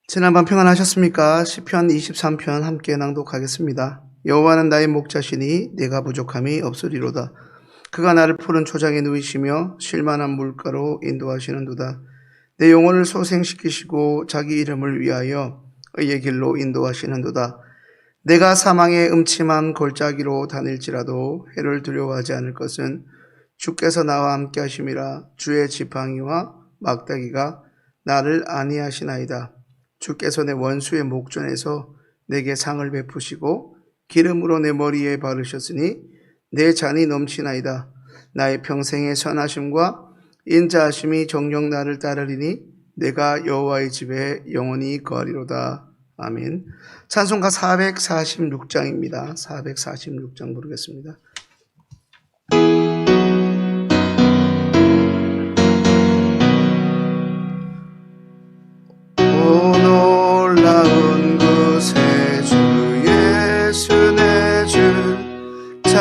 지난밤 평안하셨습니까? 시편 23편 함께 낭독하겠습니다. 여호와는 나의 목자시니 내가 부족함이 없으리로다. 그가 나를 푸른 초장에 누이시며 쉴만한 물가로 인도하시는도다. 내 영혼을 소생시키시고 자기 이름을 위하여 의의 길로 인도하시는도다. 내가 사망의 음침한 골짜기로 다닐지라도 해를 두려워하지 않을 것은 주께서 나와 함께 하심이라. 주의 지팡이와 막대기가 나를 안위하시나이다. 주께서 내 원수의 목전에서 내게 상을 베푸시고 기름으로 내 머리에 바르셨으니 내 잔이 넘치나이다. 나의 평생의 선하심과 인자하심이 정녕 나를 따르리니 내가 여호와의 집에 영원히 거하리로다. 아멘. 찬송가 446장입니다. 446장 부르겠습니다.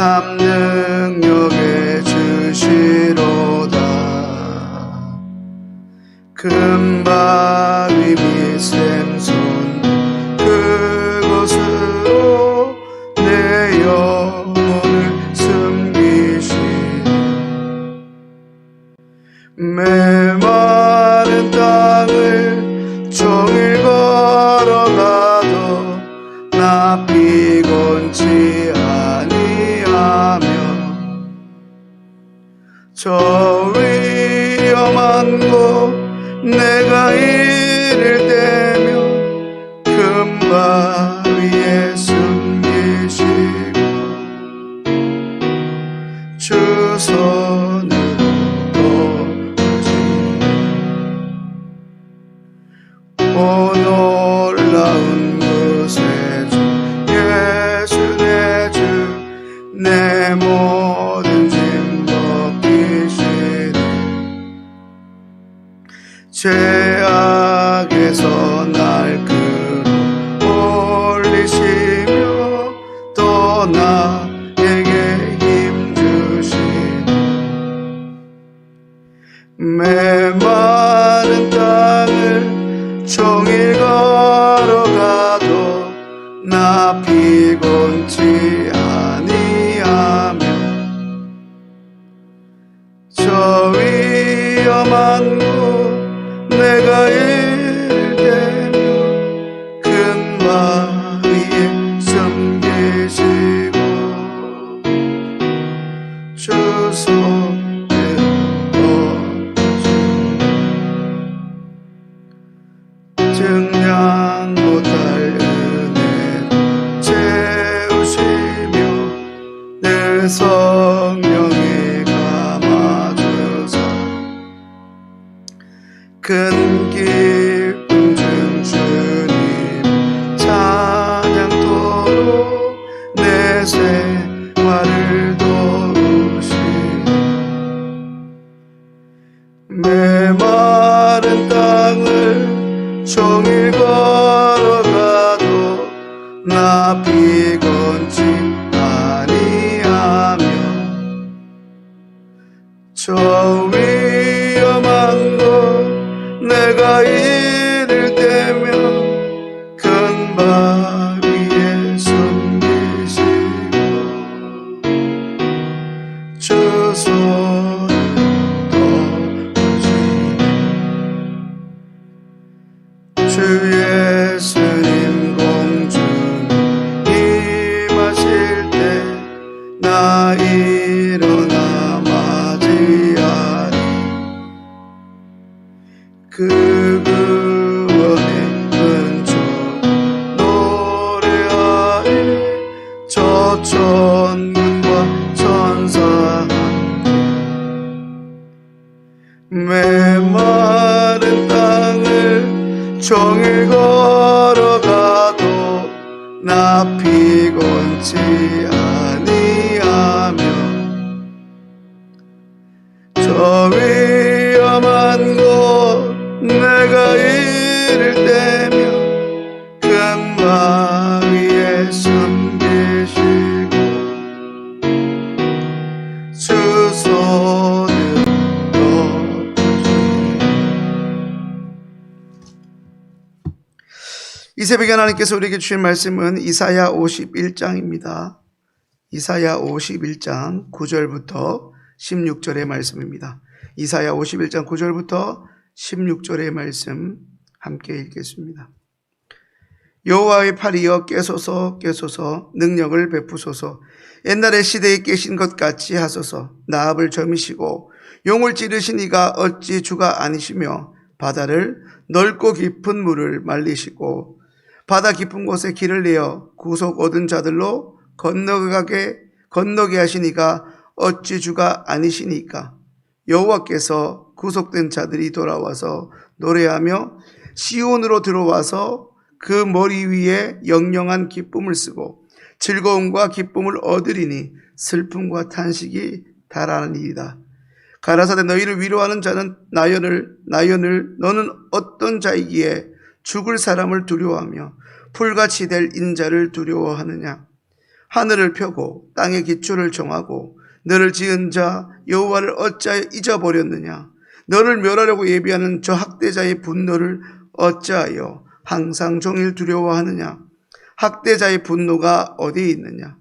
참 능력의 주시로다. 금바위 및 샘손 그곳으로 내 영혼을 숨기시니 메마른 땅을 종일 걸어가도 나 피곤치 저 위험한 곳 내가 이를 때며 금바위에 숨기시고 주 손으로 오 놀라운 구세주 예수 내 주 내 모든 짐 죄악에서 날 끌어올리시며 또 나에게 힘 주시니 메마른 땅을 종일 걸어가도 나 피곤치 아니하며 저 위험한 곳 내가 이를 때며 큰 바위에 숨기시고 주 손에 증량 못할 은혜 채우시며 늘 성령에 감아주사 큰 기쁨 준 주님 찬양토록 내 생활을 도우시니 메마른 땅을 종일 걸어가도 나 피곤치 아니하며 저 위험한 곳 내가 이를 때며 큰 바위에 숨기시고 주 손을 도우시니 주 예수님 공중 임하실 때 나 일어나 맞이하리 그 구원의 은총 노래하리 저 천군과 천사 함께 메마른 땅을 종일 걸어가도 나 피곤치 아니하며 저 위험한 곳 내가 이를 때며 큰 바위에 숨기시고 주 손을 놓으시니 이 새벽에 하나님께서 우리에게 주신 말씀은 이사야 51장입니다. 이사야 51장 9절부터 16절의 말씀입니다. 이사야 51장 9절부터 16절의 말씀 함께 읽겠습니다. 여호와의 팔이여 깨소서 깨소서 능력을 베푸소서 옛날의 시대에 깨신 것 같이 하소서 나합을 점이시고 용을 찌르신 이가 어찌 주가 아니시며 바다를 넓고 깊은 물을 말리시고 바다 깊은 곳에 길을 내어 구속 얻은 자들로 건너게 하신 이가 어찌 주가 아니시니까 여호와께서 구속된 자들이 돌아와서 노래하며 시온으로 들어와서 그 머리 위에 영영한 기쁨을 쓰고 즐거움과 기쁨을 얻으리니 슬픔과 탄식이 달하니이다. 가라사대 너희를 위로하는 자는 나연을 너는 어떤 자이기에 죽을 사람을 두려워하며 풀같이 될 인자를 두려워하느냐. 하늘을 펴고 땅의 기초를 정하고 너를 지은 자 여호와를 어찌하여 잊어버렸느냐. 너를 멸하려고 예비하는 저 학대자의 분노를 어찌하여 항상 종일 두려워하느냐. 학대자의 분노가 어디에 있느냐.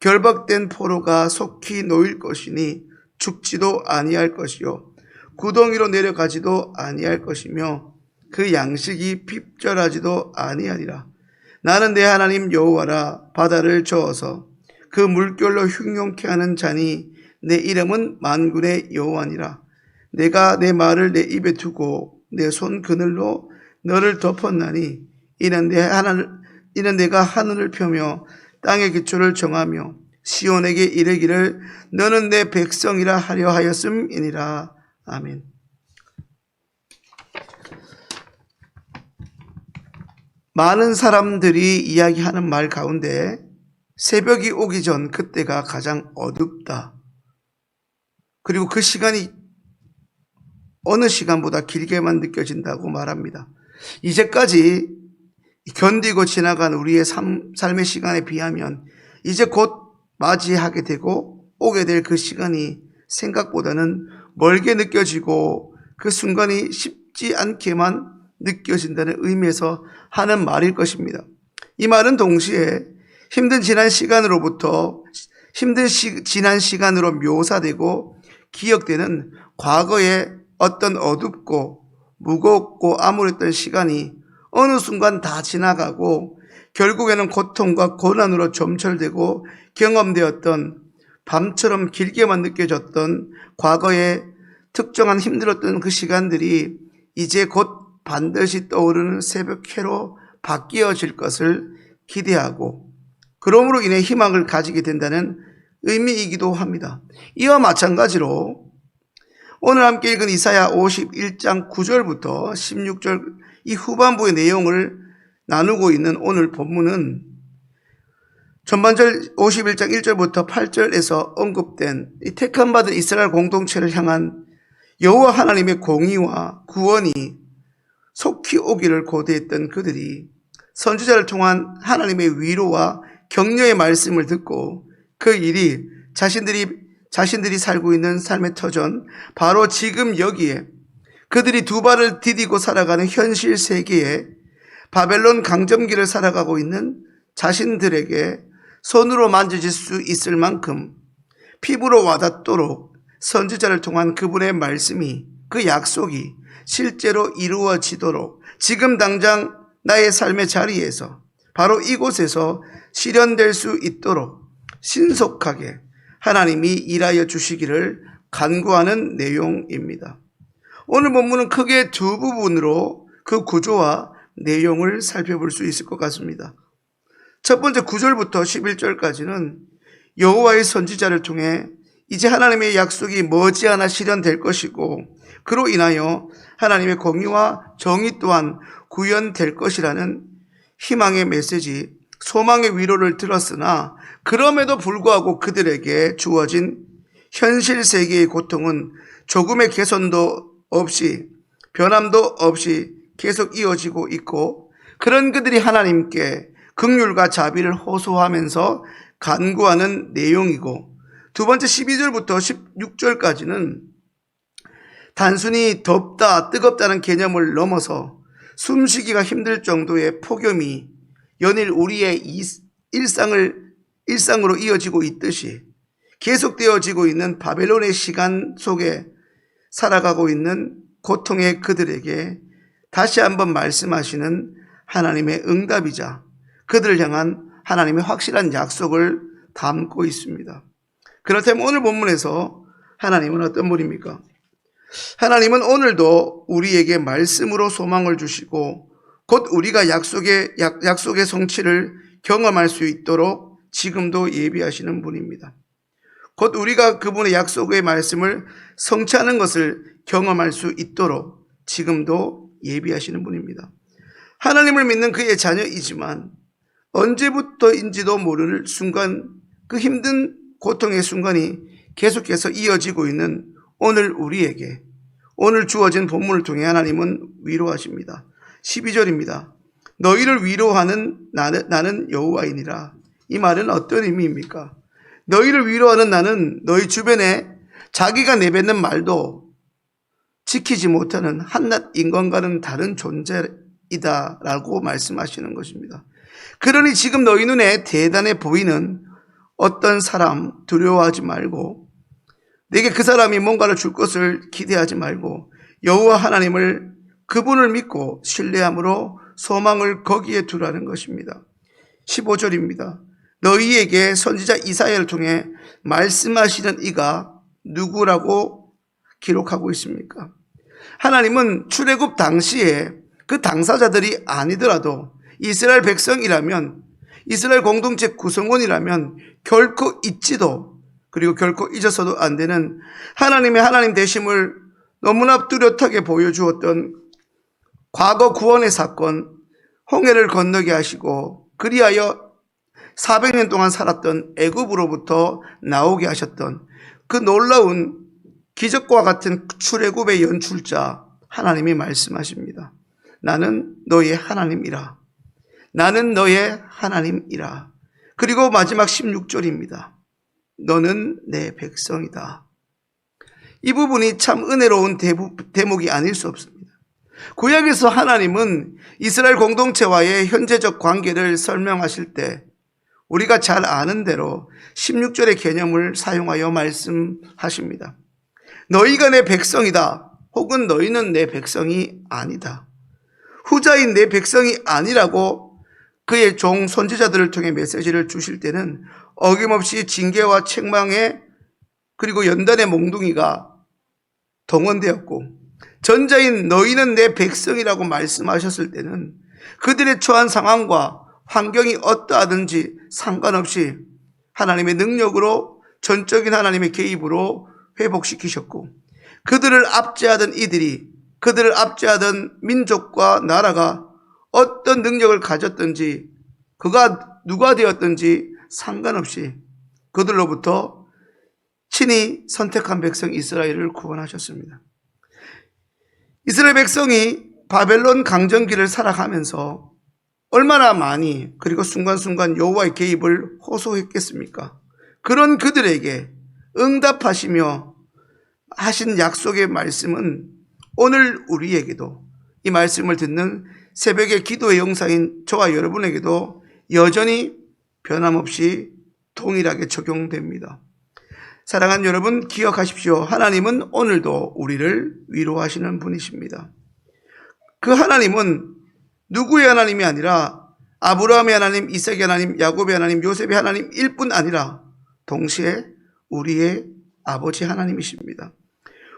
결박된 포로가 속히 놓일 것이니 죽지도 아니할 것이요 구덩이로 내려가지도 아니할 것이며 그 양식이 핍절하지도 아니하리라. 나는 내 하나님 여호와라. 바다를 저어서 그 물결로 흉용케 하는 자니 내 이름은 만군의 여호와니라. 내가 내 말을 내 입에 두고 내 손 그늘로 너를 덮었나니 이는 내가 하늘을 펴며 땅의 기초를 정하며 시온에게 이르기를 너는 내 백성이라 하려 하였음이니라. 아멘. 많은 사람들이 이야기하는 말 가운데 새벽이 오기 전 그때가 가장 어둡다. 그리고 그 시간이 어느 시간보다 길게만 느껴진다고 말합니다. 이제까지 견디고 지나간 우리의 삶의 시간에 비하면 이제 곧 맞이하게 되고 오게 될 그 시간이 생각보다는 멀게 느껴지고 그 순간이 쉽지 않게만 느껴진다는 의미에서 하는 말일 것입니다. 이 말은 동시에 힘든 지난 시간으로 묘사되고 기억되는 과거의 어떤 어둡고 무겁고 암울했던 시간이 어느 순간 다 지나가고 결국에는 고통과 고난으로 점철되고 경험되었던 밤처럼 길게만 느껴졌던 과거의 특정한 힘들었던 그 시간들이 이제 곧 반드시 떠오르는 새벽해로 바뀌어질 것을 기대하고 그러므로 인해 희망을 가지게 된다는 의미이기도 합니다. 이와 마찬가지로 오늘 함께 읽은 이사야 51장 9절부터 16절 이 후반부의 내용을 나누고 있는 오늘 본문은 전반절 51장 1절부터 8절에서 언급된 이 택함받은 이스라엘 공동체를 향한 여호와 하나님의 공의와 구원이 속히 오기를 고대했던 그들이 선지자를 통한 하나님의 위로와 격려의 말씀을 듣고 그 일이 자신들이 살고 있는 삶의 터전 바로 지금 여기에 그들이 두 발을 디디고 살아가는 현실 세계에 바벨론 강점기를 살아가고 있는 자신들에게 손으로 만져질 수 있을 만큼 피부로 와닿도록 선지자를 통한 그분의 말씀이 그 약속이 실제로 이루어지도록 지금 당장 나의 삶의 자리에서 바로 이곳에서 실현될 수 있도록 신속하게 하나님이 일하여 주시기를 간구하는 내용입니다. 오늘 본문은 크게 두 부분으로 그 구조와 내용을 살펴볼 수 있을 것 같습니다. 첫 번째 9절부터 11절까지는 여호와의 선지자를 통해 이제 하나님의 약속이 머지않아 실현될 것이고 그로 인하여 하나님의 공의와 정의 또한 구현될 것이라는 희망의 메시지, 소망의 위로를 들었으나 그럼에도 불구하고 그들에게 주어진 현실 세계의 고통은 조금의 개선도 없이 변함도 없이 계속 이어지고 있고 그런 그들이 하나님께 긍휼과 자비를 호소하면서 간구하는 내용이고 두 번째 12절부터 16절까지는 단순히 덥다, 뜨겁다는 개념을 넘어서 숨쉬기가 힘들 정도의 폭염이 연일 우리의 일상으로 이어지고 있듯이 계속되어지고 있는 바벨론의 시간 속에 살아가고 있는 고통의 그들에게 다시 한번 말씀하시는 하나님의 응답이자 그들을 향한 하나님의 확실한 약속을 담고 있습니다. 그렇다면 오늘 본문에서 하나님은 어떤 분입니까? 하나님은 오늘도 우리에게 말씀으로 소망을 주시고 곧 우리가 약속의 성취를 경험할 수 있도록 지금도 예비하시는 분입니다. 곧 우리가 그분의 약속의 말씀을 성취하는 것을 경험할 수 있도록 지금도 예비하시는 분입니다. 하나님을 믿는 그의 자녀이지만 언제부터인지도 모를 순간, 그 힘든 고통의 순간이 계속해서 이어지고 있는 오늘 우리에게 오늘 주어진 본문을 통해 하나님은 위로하십니다. 12절입니다. 너희를 위로하는 나는 여호와이니라. 이 말은 어떤 의미입니까? 너희를 위로하는 나는 너희 주변에 자기가 내뱉는 말도 지키지 못하는 한낱 인간과는 다른 존재이다 라고 말씀하시는 것입니다. 그러니 지금 너희 눈에 대단해 보이는 어떤 사람 두려워하지 말고 내게 그 사람이 뭔가를 줄 것을 기대하지 말고 여호와 하나님을 그분을 믿고 신뢰함으로 소망을 거기에 두라는 것입니다. 15절입니다. 너희에게 선지자 이사야를 통해 말씀하시는 이가 누구라고 기록하고 있습니까? 하나님은 출애굽 당시에 그 당사자들이 아니더라도 이스라엘 백성이라면, 이스라엘 공동체 구성원이라면 결코 잊지도 그리고 결코 잊어서도 안 되는 하나님의 하나님 되심을 너무나 뚜렷하게 보여주었던 과거 구원의 사건, 홍해를 건너게 하시고 그리하여 400년 동안 살았던 애굽으로부터 나오게 하셨던 그 놀라운 기적과 같은 출애굽의 연출자 하나님이 말씀하십니다. 나는 너의 하나님이라. 나는 너의 하나님이라. 그리고 마지막 16절입니다. 너는 내 백성이다. 이 부분이 참 은혜로운 대목이 아닐 수 없습니다. 구약에서 하나님은 이스라엘 공동체와의 현재적 관계를 설명하실 때 우리가 잘 아는 대로 16절의 개념을 사용하여 말씀하십니다. 너희가 내 백성이다. 혹은 너희는 내 백성이 아니다. 후자인 내 백성이 아니라고 그의 종 선지자들을 통해 메시지를 주실 때는 어김없이 징계와 책망에 그리고 연단의 몽둥이가 동원되었고, 전자인 너희는 내 백성이라고 말씀하셨을 때는 그들의 처한 상황과 환경이 어떠하든지 상관없이 하나님의 능력으로, 전적인 하나님의 개입으로 회복시키셨고, 그들을 압제하던 그들을 압제하던 민족과 나라가 어떤 능력을 가졌든지 그가 누가 되었든지 상관없이 그들로부터 친히 선택한 백성 이스라엘을 구원하셨습니다. 이스라엘 백성이 바벨론 강점기를 살아가면서 얼마나 많이 그리고 순간순간 여호와의 개입을 호소했겠습니까? 그런 그들에게 응답하시며 하신 약속의 말씀은 오늘 우리에게도, 이 말씀을 듣는 새벽의 기도의 영상인 저와 여러분에게도 여전히 변함없이 동일하게 적용됩니다. 사랑하는 여러분, 기억하십시오. 하나님은 오늘도 우리를 위로하시는 분이십니다. 그 하나님은 누구의 하나님이 아니라 아브라함의 하나님, 이삭의 하나님, 야곱의 하나님, 요셉의 하나님일 뿐 아니라 동시에 우리의 아버지 하나님이십니다.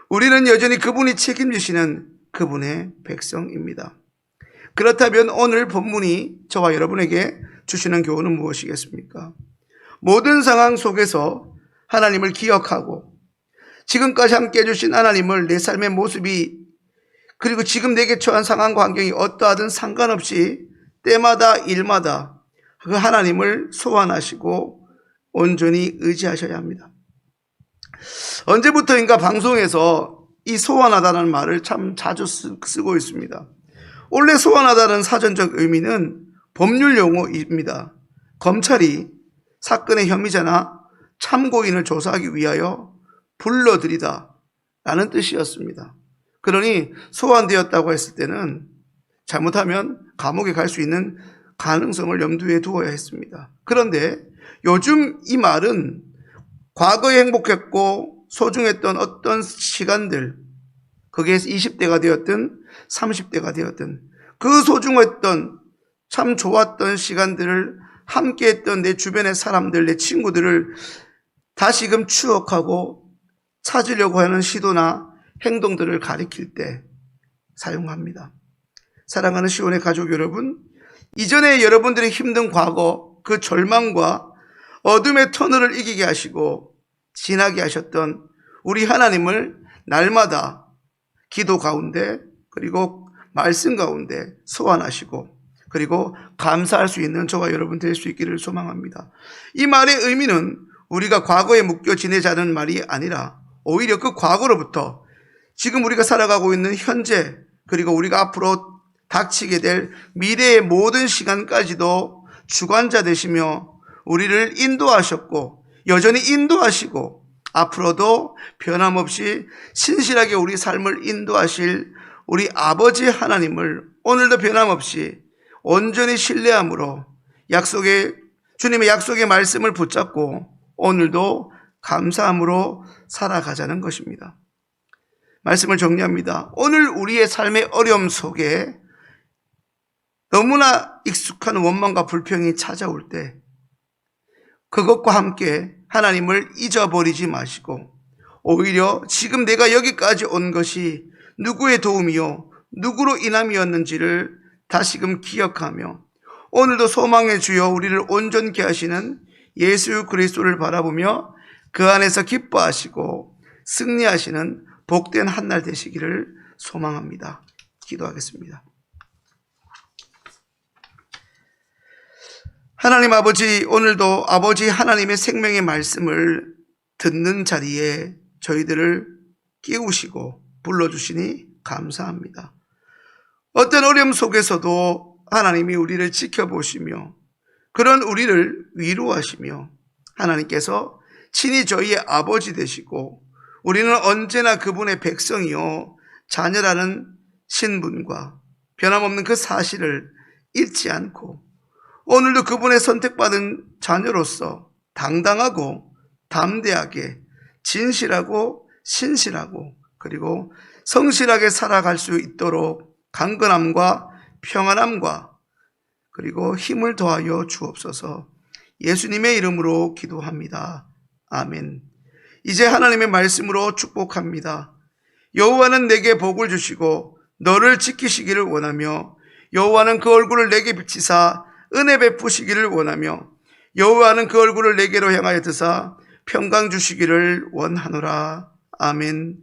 우리는 여전히 그분이 책임지시는 그분의 백성입니다. 그렇다면 오늘 본문이 저와 여러분에게 주시는 교훈은 무엇이겠습니까? 모든 상황 속에서 하나님을 기억하고 지금까지 함께 해주신 하나님을 내 삶의 모습이 그리고 지금 내게 처한 상황과 환경이 어떠하든 상관없이 때마다 일마다 그 하나님을 소환하시고 온전히 의지하셔야 합니다. 언제부터인가 방송에서 이 소환하다는 말을 참 자주 쓰고 있습니다. 원래 소환하다는 사전적 의미는 법률 용어입니다. 검찰이 사건의 혐의자나 참고인을 조사하기 위하여 불러들이다 라는 뜻이었습니다. 그러니 소환되었다고 했을 때는 잘못하면 감옥에 갈 수 있는 가능성을 염두에 두어야 했습니다. 그런데 요즘 이 말은 과거에 행복했고 소중했던 어떤 시간들, 그게 20대가 되었든 30대가 되었든 그 소중했던 참 좋았던 시간들을 함께했던 내 주변의 사람들, 내 친구들을 다시금 추억하고 찾으려고 하는 시도나 행동들을 가리킬 때 사용합니다. 사랑하는 시온의 가족 여러분, 이전에 여러분들의 힘든 과거, 그 절망과 어둠의 터널을 이기게 하시고 지나게 하셨던 우리 하나님을 날마다 기도 가운데 그리고 말씀 가운데 소환하시고 그리고 감사할 수 있는 저와 여러분 될 수 있기를 소망합니다. 이 말의 의미는 우리가 과거에 묶여 지내자는 말이 아니라 오히려 그 과거로부터 지금 우리가 살아가고 있는 현재 그리고 우리가 앞으로 닥치게 될 미래의 모든 시간까지도 주관자 되시며 우리를 인도하셨고 여전히 인도하시고 앞으로도 변함없이 신실하게 우리 삶을 인도하실 우리 아버지 하나님을 오늘도 변함없이 온전히 신뢰함으로 주님의 약속의 말씀을 붙잡고 오늘도 감사함으로 살아가자는 것입니다. 말씀을 정리합니다. 오늘 우리의 삶의 어려움 속에 너무나 익숙한 원망과 불평이 찾아올 때 그것과 함께 하나님을 잊어버리지 마시고 오히려 지금 내가 여기까지 온 것이 누구의 도움이요 누구로 인함이었는지를 다시금 기억하며 오늘도 소망의 주여 우리를 온전케 하시는 예수 그리스도를 바라보며 그 안에서 기뻐하시고 승리하시는 복된 한날 되시기를 소망합니다. 기도하겠습니다. 하나님 아버지, 오늘도 아버지 하나님의 생명의 말씀을 듣는 자리에 저희들을 끼우시고 불러주시니 감사합니다. 어떤 어려움 속에서도 하나님이 우리를 지켜보시며 그런 우리를 위로하시며 하나님께서 친히 저희의 아버지 되시고 우리는 언제나 그분의 백성이요 자녀라는 신분과 변함없는 그 사실을 잊지 않고 오늘도 그분의 선택받은 자녀로서 당당하고 담대하게 진실하고 신실하고 그리고 성실하게 살아갈 수 있도록 강건함과 평안함과 그리고 힘을 더하여 주옵소서. 예수님의 이름으로 기도합니다. 아멘. 이제 하나님의 말씀으로 축복합니다. 여호와는 내게 복을 주시고 너를 지키시기를 원하며 여호와는 그 얼굴을 내게 비치사 은혜 베푸시기를 원하며 여호와는 그 얼굴을 내게로 향하여 드사 평강 주시기를 원하노라. 아멘.